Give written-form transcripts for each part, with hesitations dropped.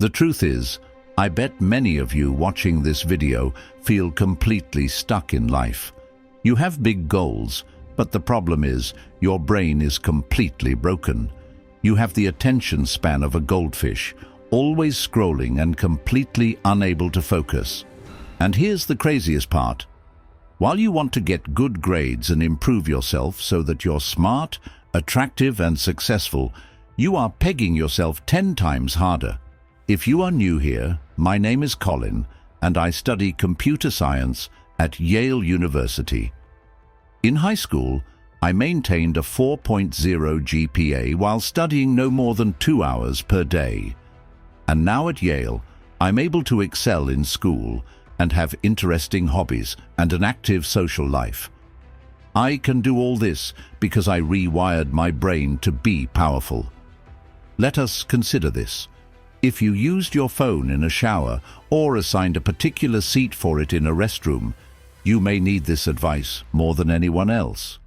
The truth is, I bet many of you watching this video feel completely stuck in life. You have big goals, but the problem is your brain is completely broken. You have the attention span of a goldfish, always scrolling and completely unable to focus. And here's the craziest part. While you want to get good grades and improve yourself so that you're smart, attractive and successful, you are pegging yourself 10 times harder. If you are new here, my name is Colin, and I study computer science at Yale University. In high school, I maintained a 4.0 GPA while studying no more than 2 hours per day. And now at Yale, I'm able to excel in school and have interesting hobbies and an active social life. I can do all this because I rewired my brain to be powerful. Let us consider this. If you used your phone in a shower or assigned a particular seat for it in a restroom, you may need this advice more than anyone else.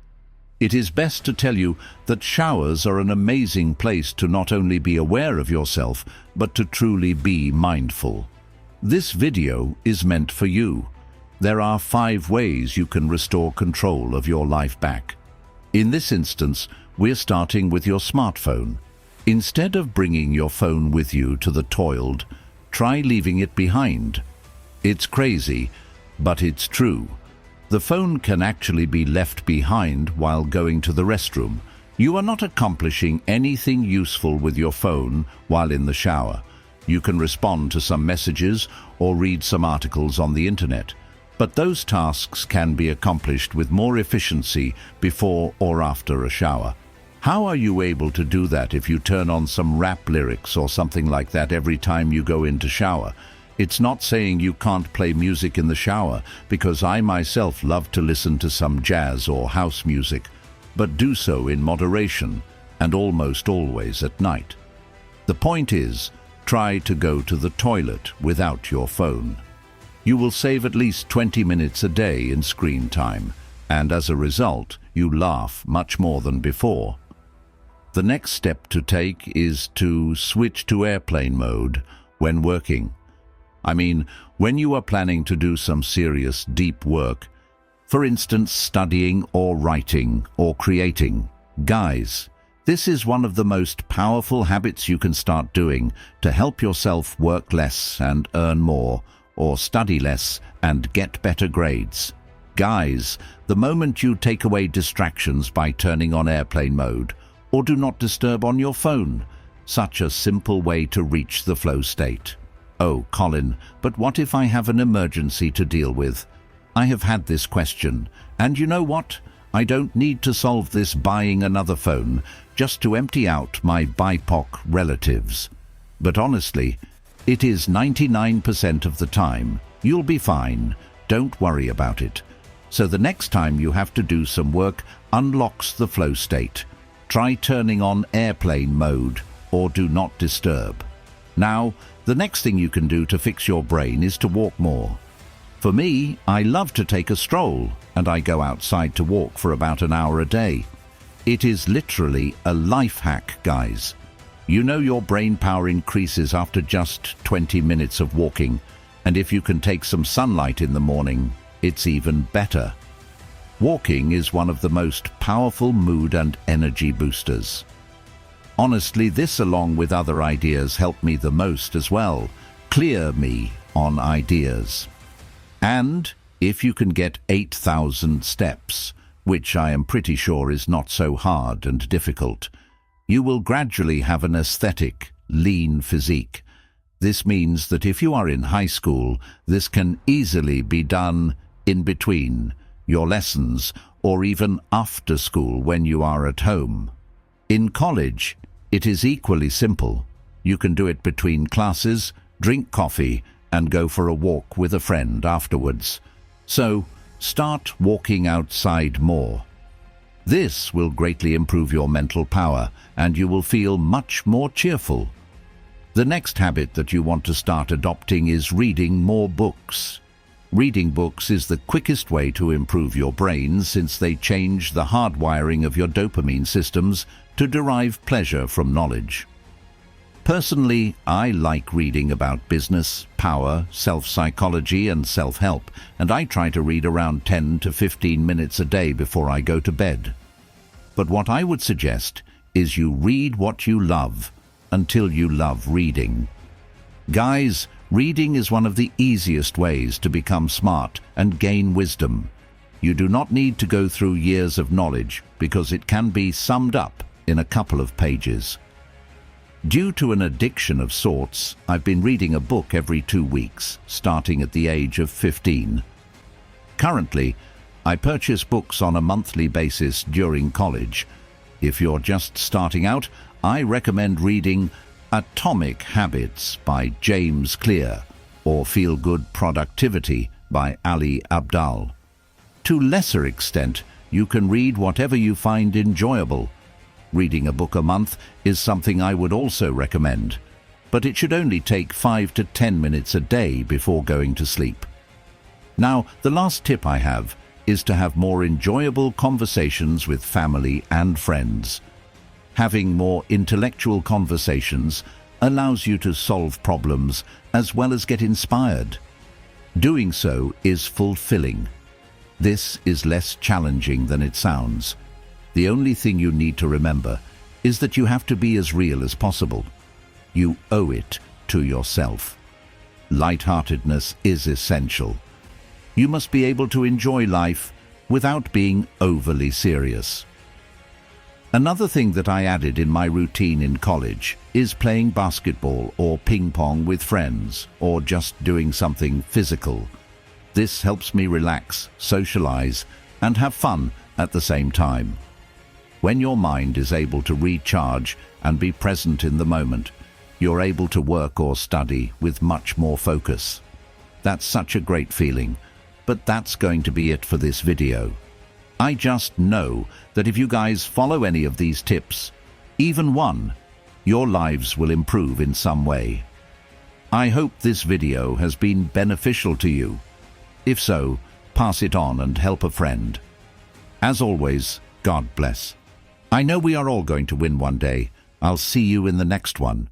It is best to tell you that showers are an amazing place to not only be aware of yourself, but to truly be mindful. This video is meant for you. There are 5 ways you can restore control of your life back. In this instance, we're starting with your smartphone. Instead of bringing your phone with you to the toilet, try leaving it behind. It's crazy, but it's true. The phone can actually be left behind while going to the restroom. You are not accomplishing anything useful with your phone while in the shower. You can respond to some messages or read some articles on the internet, but those tasks can be accomplished with more efficiency before or after a shower. How are you able to do that if you turn on some rap lyrics or something like that every time you go in to shower? It's not saying you can't play music in the shower, because I myself love to listen to some jazz or house music, but do so in moderation and almost always at night. The point is, try to go to the toilet without your phone. You will save at least 20 minutes a day in screen time, and as a result, you laugh much more than before. The next step to take is to switch to airplane mode when working. I mean, when you are planning to do some serious, deep work, for instance, studying or writing or creating. Guys, this is one of the most powerful habits you can start doing to help yourself work less and earn more, or study less and get better grades. Guys, the moment you take away distractions by turning on airplane mode, or do not disturb on your phone, such a simple way to reach the flow state. Oh, Colin, but what if I have an emergency to deal with? I have had this question, and you know what? I don't need to solve this buying another phone just to empty out my BIPOC relatives. But honestly, it is 99% of the time. You'll be fine. Don't worry about it. So the next time you have to do some work unlocks the flow state. Try turning on airplane mode or do not disturb. Now, the next thing you can do to fix your brain is to walk more. For me, I love to take a stroll, and I go outside to walk for about an hour a day. It is literally a life hack, guys. You know your brain power increases after just 20 minutes of walking, and if you can take some sunlight in the morning, it's even better. Walking is one of the most powerful mood and energy boosters. Honestly, this along with other ideas help me the most as well. Clear me on ideas. And if you can get 8,000 steps, which I am pretty sure is not so hard and difficult, you will gradually have an aesthetic, lean physique. This means that if you are in high school, this can easily be done in between your lessons or even after school when you are at home. In college, it is equally simple. You can do it between classes, drink coffee, and go for a walk with a friend afterwards. So, start walking outside more. This will greatly improve your mental power, and you will feel much more cheerful. The next habit that you want to start adopting is reading more books. Reading books is the quickest way to improve your brain, since they change the hardwiring of your dopamine systems to derive pleasure from knowledge. Personally, I like reading about business, power, self-psychology and self-help, and I try to read around 10 to 15 minutes a day before I go to bed. But what I would suggest is you read what you love until you love reading. Guys, reading is one of the easiest ways to become smart and gain wisdom. You do not need to go through years of knowledge because it can be summed up in a couple of pages. Due to an addiction of sorts, I've been reading a book every 2 weeks, starting at the age of 15. Currently, I purchase books on a monthly basis during college. If you're just starting out, I recommend reading Atomic Habits by James Clear or Feel Good Productivity by Ali Abdaal. To lesser extent, you can read whatever you find enjoyable. Reading a book a month is something I would also recommend, but it should only take 5 to 10 minutes a day before going to sleep. Now, the last tip I have is to have more enjoyable conversations with family and friends. Having more intellectual conversations allows you to solve problems as well as get inspired. Doing so is fulfilling. This is less challenging than it sounds. The only thing you need to remember is that you have to be as real as possible. You owe it to yourself. Lightheartedness is essential. You must be able to enjoy life without being overly serious. Another thing that I added in my routine in college is playing basketball or ping pong with friends, or just doing something physical. This helps me relax, socialize, and have fun at the same time. When your mind is able to recharge and be present in the moment, you're able to work or study with much more focus. That's such a great feeling, but that's going to be it for this video. I just know that if you guys follow any of these tips, even one, your lives will improve in some way. I hope this video has been beneficial to you. If so, pass it on and help a friend. As always, God bless. I know we are all going to win one day. I'll see you in the next one.